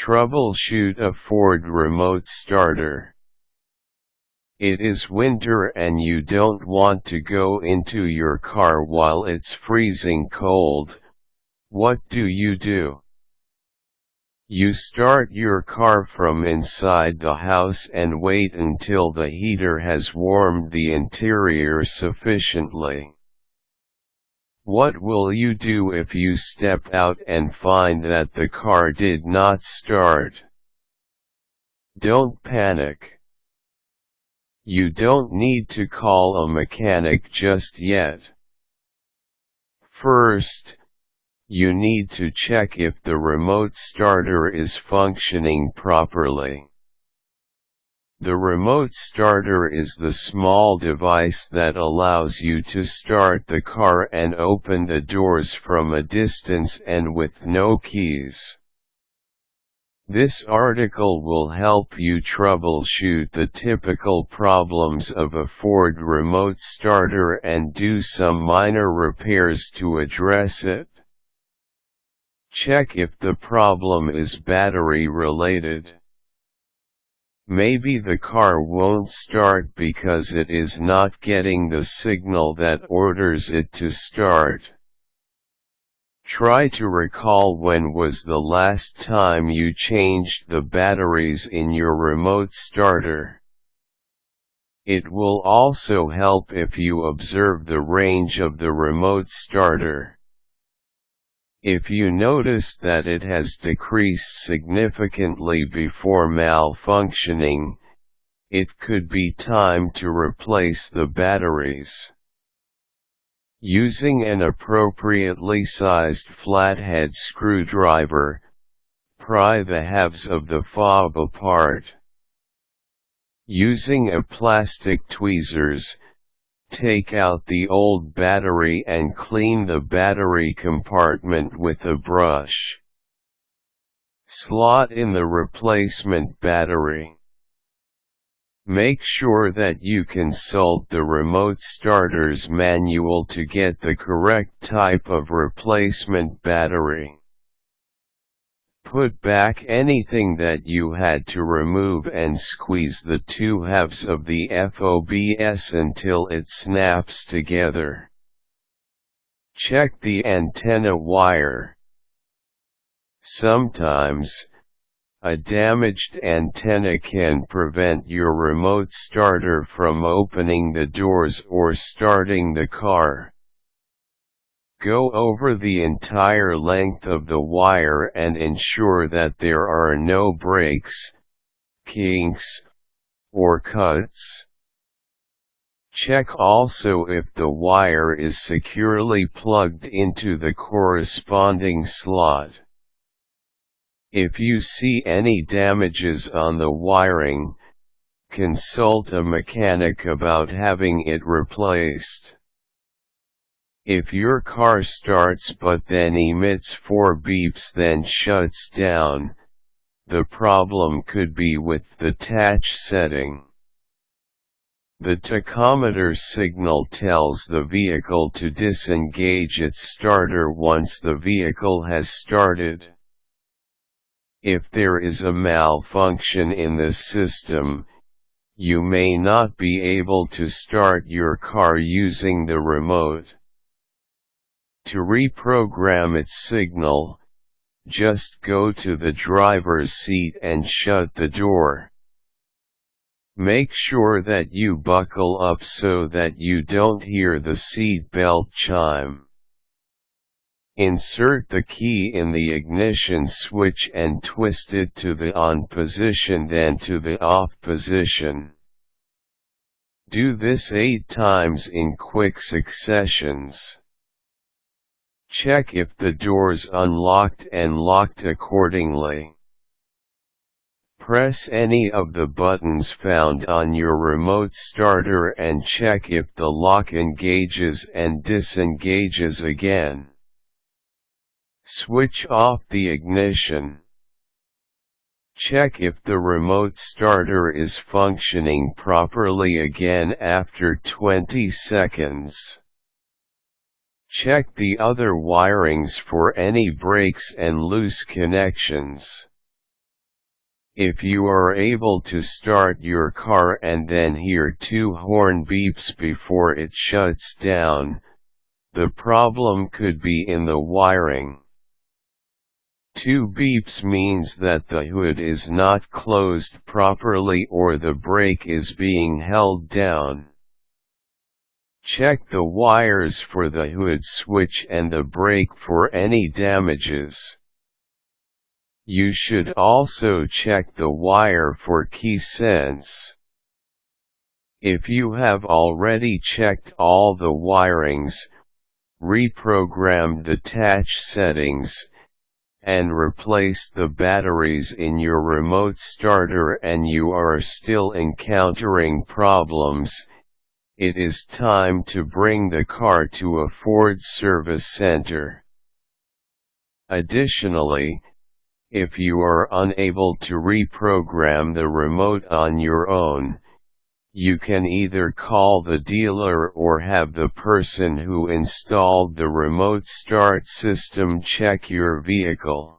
Troubleshoot a Ford remote starter. It is winter and you don't want to go into your car while it's freezing cold. What do? You start your car from inside the house and wait until the heater has warmed the interior sufficiently. What will you do if you step out and find that the car did not start? Don't panic. You don't need to call a mechanic just yet. First, you need to check if the remote starter is functioning properly. The remote starter is the small device that allows you to start the car and open the doors from a distance and with no keys. This article will help you troubleshoot the typical problems of a Ford remote starter and do some minor repairs to address it. Check if the problem is battery related. Maybe the car won't start because it is not getting the signal that orders it to start. Try to recall when was the last time you changed the batteries in your remote starter. It will also help if you observe the range of the remote starter. If you notice that it has decreased significantly before malfunctioning, it could be time to replace the batteries. Using an appropriately sized flathead screwdriver, pry the halves of the fob apart. Using a plastic tweezers, take out the old battery and clean the battery compartment with a brush. Slot in the replacement battery. Make sure that you consult the remote starter's manual to get the correct type of replacement battery. Put back anything that you had to remove and squeeze the two halves of the fobs until it snaps together. Check the antenna wire. Sometimes, a damaged antenna can prevent your remote starter from opening the doors or starting the car. Go over the entire length of the wire and ensure that there are no breaks, kinks, or cuts. Check also if the wire is securely plugged into the corresponding slot. If you see any damages on the wiring, consult a mechanic about having it replaced. If your car starts but then emits 4 beeps then shuts down, the problem could be with the tach setting. The tachometer signal tells the vehicle to disengage its starter once the vehicle has started. If there is a malfunction in the system, you may not be able to start your car using the remote. To reprogram its signal, just go to the driver's seat and shut the door. Make sure that you buckle up so that you don't hear the seatbelt chime. Insert the key in the ignition switch and twist it to the on position then to the off position. Do this 8 times in quick successions. Check if the doors unlocked and locked accordingly. Press any of the buttons found on your remote starter and check if the lock engages and disengages again. Switch off the ignition. Check if the remote starter is functioning properly again after 20 seconds. Check the other wirings for any breaks and loose connections. If you are able to start your car and then hear 2 horn beeps before it shuts down, the problem could be in the wiring. 2 beeps means that the hood is not closed properly or the brake is being held down. Check the wires for the hood switch and the brake for any damages. You should also check the wire for key sense. If you have already checked all the wirings, reprogrammed the tach settings, and replaced the batteries in your remote starter and you are still encountering problems, it is time to bring the car to a Ford service center. Additionally, if you are unable to reprogram the remote on your own, you can either call the dealer or have the person who installed the remote start system check your vehicle.